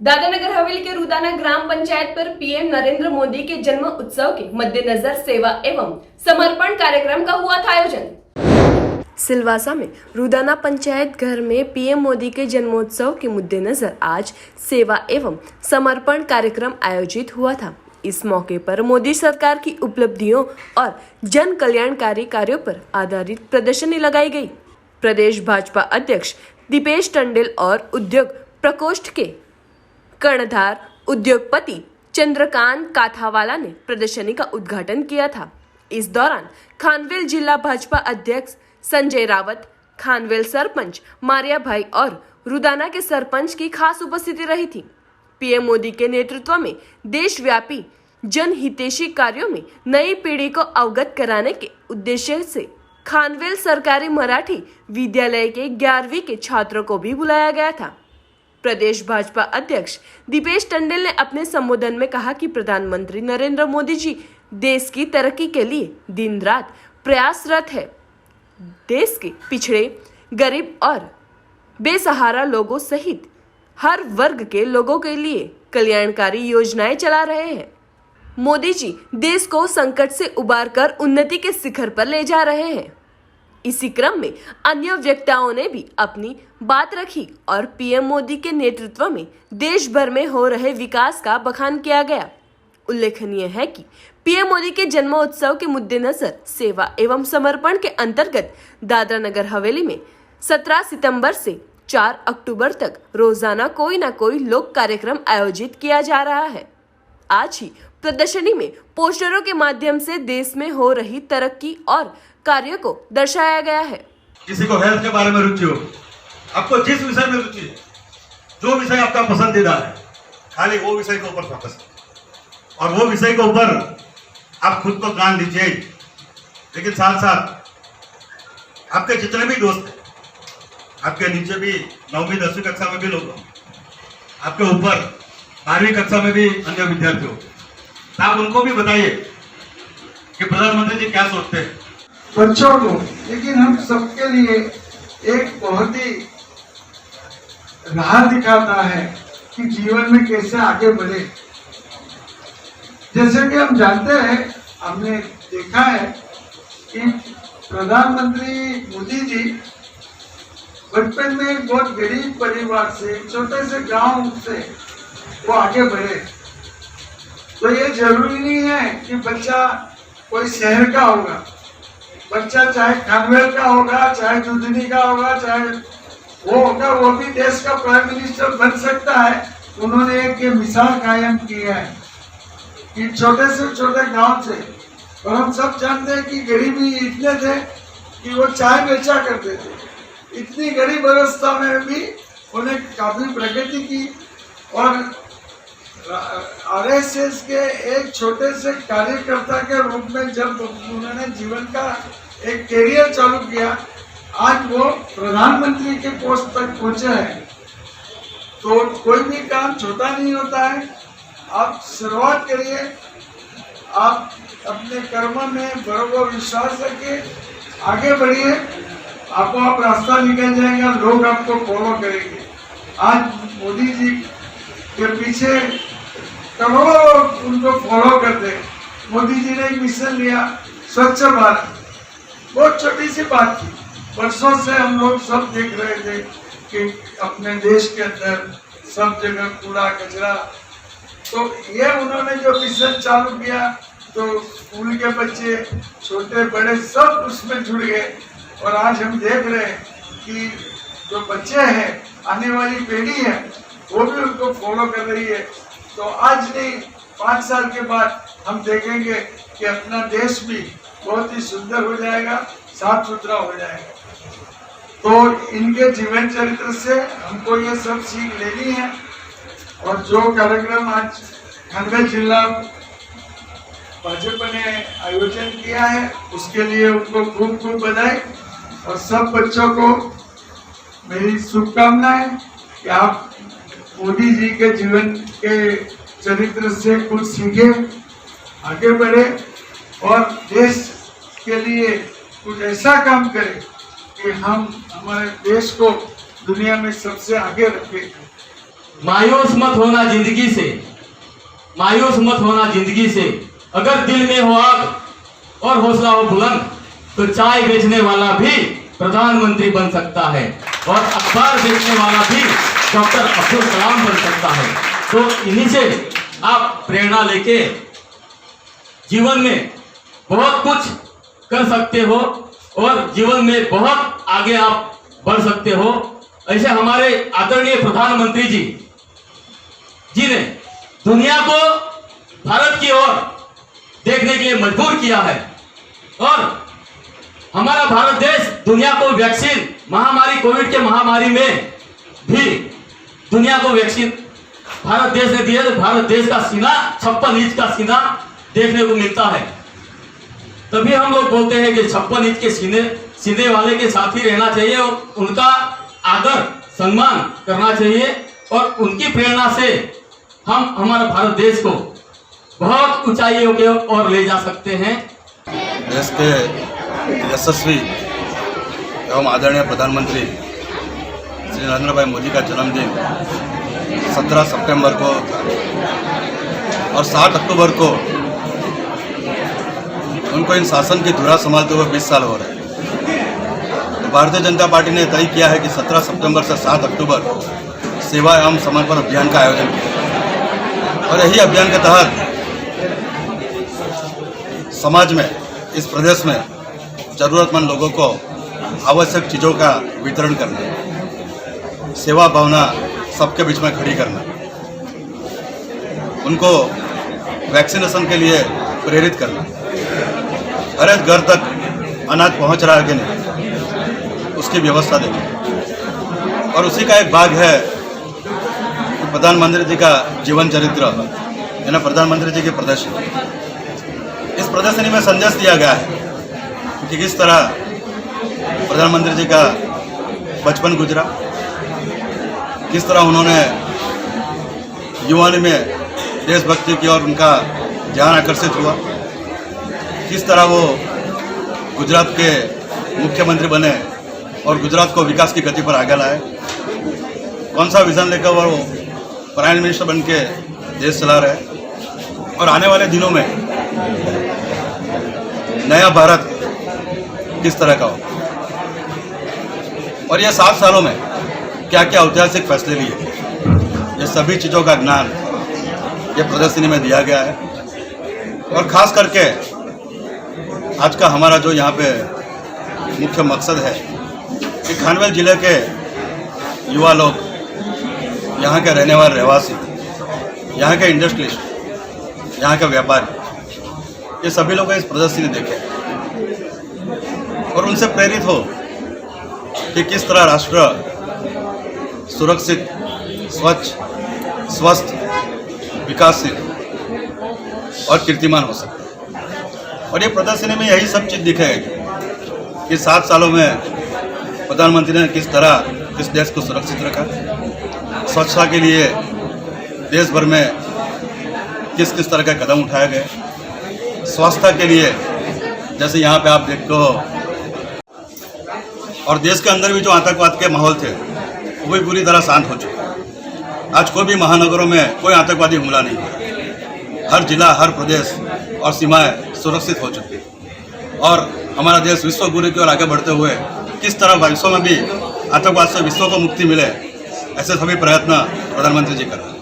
दादरा नगर हवेली के रुदाना ग्राम पंचायत पर पीएम नरेंद्र मोदी के जन्म उत्सव के मद्देनजर सेवा एवं समर्पण कार्यक्रम का हुआ था आयोजन। सिलवासा में रुदाना पंचायत घर में पीएम मोदी के जन्मोत्सव के मद्देनजर आज सेवा एवं समर्पण कार्यक्रम आयोजित हुआ था। इस मौके पर मोदी सरकार की उपलब्धियों और जन कल्याणकारी कार्यों पर आधारित प्रदर्शनी लगाई गई। प्रदेश भाजपा अध्यक्ष दीपेश टंडेल और उद्योग प्रकोष्ठ के कर्णधार उद्योगपति चंद्रकांत काथावाला ने प्रदर्शनी का उद्घाटन किया था। इस दौरान खानवेल जिला भाजपा अध्यक्ष संजय रावत, खानवेल सरपंच मारिया भाई और रुदाना के सरपंच की खास उपस्थिति रही थी। पीएम मोदी के नेतृत्व में देशव्यापी जनहितैषी कार्यों में नई पीढ़ी को अवगत कराने के उद्देश्य से खानवेल सरकारी मराठी विद्यालय के 11वीं के छात्रों को भी बुलाया गया था। प्रदेश भाजपा अध्यक्ष दीपेश टंडेल ने अपने संबोधन में कहा कि प्रधानमंत्री नरेंद्र मोदी जी देश की तरक्की के लिए दिन रात प्रयासरत है। देश के पिछड़े, गरीब और बेसहारा लोगों सहित हर वर्ग के लोगों के लिए कल्याणकारी योजनाएं चला रहे हैं। मोदी जी देश को संकट से उबारकर उन्नति के शिखर पर ले जा रहे हैं। इसी क्रम में अन्य वक्ताओं ने भी अपनी बात रखी और पीएम मोदी के नेतृत्व में देश भर में हो रहे विकास का बखान किया गया। उल्लेखनीय है कि पीएम मोदी के जन्मोत्सव के मद्देनजर सेवा एवं समर्पण के अंतर्गत दादरा नगर हवेली में 17 सितंबर से 4 अक्टूबर तक रोजाना कोई न कोई लोक कार्यक्रम आयोजित किया जा रहा है। आज ही प्रदर्शनी में पोस्टरों के माध्यम से देश में हो रही तरक्की और कार्यों को दर्शाया गया है। किसी को हेल्थ के बारे में रुचि हो, आपको जिस विषय में रुचि है, जो विषय आपका पसंदीदा है, खाली वो विषय के ऊपर फोकस और वो विषय के ऊपर आप खुद को ध्यान दीजिए। लेकिन साथ साथ आपके जितने भी दोस्त हैं, आपके नीचे भी 9वीं 10वीं कक्षा में भी लोग होंगे, आपके ऊपर 12वीं कक्षा में भी अन्य विद्यार्थी होंगे, आप उनको भी बताइए कि प्रधानमंत्री जी क्या सोचते हैं बच्चों को। लेकिन हम सबके लिए एक बहुत ही राह दिखाता है कि जीवन में कैसे आगे बढ़े। जैसे कि हम जानते हैं, हमने देखा है कि प्रधानमंत्री मोदी जी बचपन में एक बहुत गरीब परिवार से, छोटे से गांव से वो आगे बढ़े। तो ये जरूरी नहीं है कि बच्चा कोई शहर का होगा, बच्चा चाहे खानवेल का होगा, चाहे दुधनी का होगा, चाहे वो होगा, वो भी देश का प्राइम मिनिस्टर बन सकता है। उन्होंने एक ये मिसाल कायम की है कि छोटे से छोटे गांव से, और हम सब जानते हैं कि गरीबी इतने थे कि वो चाय बेचा करते थे। इतनी गरीब अवस्था में भी उन्हें काफी प्रगति की और आरएसएस के एक छोटे से कार्यकर्ता के रूप में जब उन्होंने जीवन का एक कैरियर चालू किया, आज वो प्रधानमंत्री के पोस्ट तक पहुंचे हैं। तो कोई भी काम छोटा नहीं होता है। आप शुरुआत करिए, आप अपने कर्म में बरोबर विश्वास रखिए, आगे बढ़िए, आपको आप रास्ता निकल जाएगा, लोग आपको फॉलो करेंगे। आज मोदी जी के पीछे करोड़ों लोग उनको फॉलो करते हैं। मोदी जी ने एक मिशन लिया, स्वच्छ भारत, बहुत छोटी सी बात थी। वर्षों से हम लोग सब देख रहे थे कि अपने देश के अंदर सब जगह कूड़ा कचरा, तो ये उन्होंने जो मिशन चालू किया, तो स्कूल के बच्चे, छोटे बड़े सब उसमें जुड़ गए। और आज हम देख रहे हैं कि जो बच्चे हैं, आने वाली पीढ़ी है, वो भी उनको फॉलो कर रही है। तो आज नहीं, 5 साल के बाद हम देखेंगे कि अपना देश भी बहुत ही सुंदर हो जाएगा, साफ सुथरा हो जाएगा। तो इनके जीवन चरित्र से हमको ये सब सीख लेनी है। और जो कार्यक्रम आज खानवेल जिला भाजपा ने आयोजन किया है, उसके लिए उनको खूब खूब बधाई और सब बच्चों को मेरी शुभकामनाएं कि आप मोदी जी के जीवन के चरित्र से कुछ सीखे, आगे बढ़े और देश के लिए कुछ ऐसा काम करें कि हम हमारे देश को दुनिया में सबसे आगे रखें। मायूस मत होना जिंदगी से, मायूस मत होना जिंदगी से। अगर दिल में हो आग और हौसला हो बुलंद तो चाय बेचने वाला भी प्रधानमंत्री बन सकता है और अखबार बेचने वाला भी डॉक्टर अब्दुल कलाम बन सकता है। तो इन्हीं से आप प्रेरणा लेके जीवन में बहुत कुछ कर सकते हो और जीवन में बहुत आगे आप बढ़ सकते हो। ऐसे हमारे आदरणीय प्रधानमंत्री जी ने दुनिया को भारत की ओर देखने के लिए मजबूर किया है और हमारा भारत देश दुनिया को वैक्सीन महामारी, कोविड के महामारी में भी दुनिया को वैक्सीन भारत देश ने दिया। तो भारत देश का सीना 56 इंच का सीना देखने को मिलता है। तभी हम लोग बोलते हैं कि 56 इंच के सीने वाले के साथ ही रहना चाहिए और उनका आदर सम्मान करना चाहिए और उनकी प्रेरणा से हम हमारे भारत देश को बहुत ऊंचाइयों के ओर ले जा सकते हैं। देश के यशस्वी एवं आदरणीय प्रधानमंत्री श्री नरेंद्र भाई मोदी का जन्मदिन 17 सितंबर को और 7 अक्टूबर को उनको इन शासन की धुरा संभालते हुए 20 साल हो रहे हैं। तो भारतीय जनता पार्टी ने तय किया है कि 17 सितंबर से 7 अक्टूबर सेवा एवं समर्पण अभियान का आयोजन किया और यही अभियान के तहत समाज में, इस प्रदेश में जरूरतमंद लोगों को आवश्यक चीज़ों का वितरण करना, सेवा भावना सबके बीच में खड़ी करना, उनको वैक्सीनेशन के लिए प्रेरित करना, हर एक घर तक अनाज पहुंच रहा है कि नहीं उसकी व्यवस्था देना। और उसी का एक भाग है प्रधानमंत्री जी का जीवन चरित्र, यानी प्रधानमंत्री जी की प्रदर्शनी। इस प्रदर्शनी में संदेश दिया गया है कि किस तरह प्रधानमंत्री जी का बचपन गुजरा, किस तरह उन्होंने युवानी में देशभक्ति की और उनका ध्यान आकर्षित हुआ, किस तरह वो गुजरात के मुख्यमंत्री बने और गुजरात को विकास की गति पर आगे लाए, कौन सा विजन लेकर वो प्राइम मिनिस्टर बन के देश चला रहे और आने वाले दिनों में नया भारत किस तरह का हो और ये 7 सालों में क्या क्या ऐतिहासिक फैसले लिए, ये सभी चीज़ों का ज्ञान ये प्रदर्शनी में दिया गया है। और ख़ास करके आज का हमारा जो यहाँ पे मुख्य मकसद है कि खानवेल जिले के युवा लोग, यहाँ के रहने वाले रहवासी, यहाँ के इंडस्ट्रियलिस्ट, यहाँ के व्यापारी, ये सभी लोग इस प्रदर्शनी देखें और उनसे प्रेरित हो कि किस तरह राष्ट्र सुरक्षित, स्वच्छ, स्वस्थ, विकासशील और कीर्तिमान हो सकता है। और ये प्रदर्शनी में यही सब चीज़ दिखेगी कि 7 सालों में प्रधानमंत्री ने किस तरह इस देश को सुरक्षित रखा, स्वच्छता के लिए देश भर में किस किस तरह के कदम उठाए गए, स्वास्थ्य के लिए जैसे यहाँ पे आप देखते हो, और देश के अंदर भी जो आतंकवाद के माहौल थे वो भी पूरी तरह शांत हो चुके। आज कोई भी महानगरों में कोई आतंकवादी हमला नहीं हुआ, हर जिला, हर प्रदेश और सीमाएं सुरक्षित हो चुकी और हमारा देश विश्व गुरु की ओर आगे बढ़ते हुए किस तरह भविष्य में भी आतंकवाद से विश्व को मुक्ति मिले, ऐसे सभी प्रयत्न प्रधानमंत्री जी कर रहे हैं।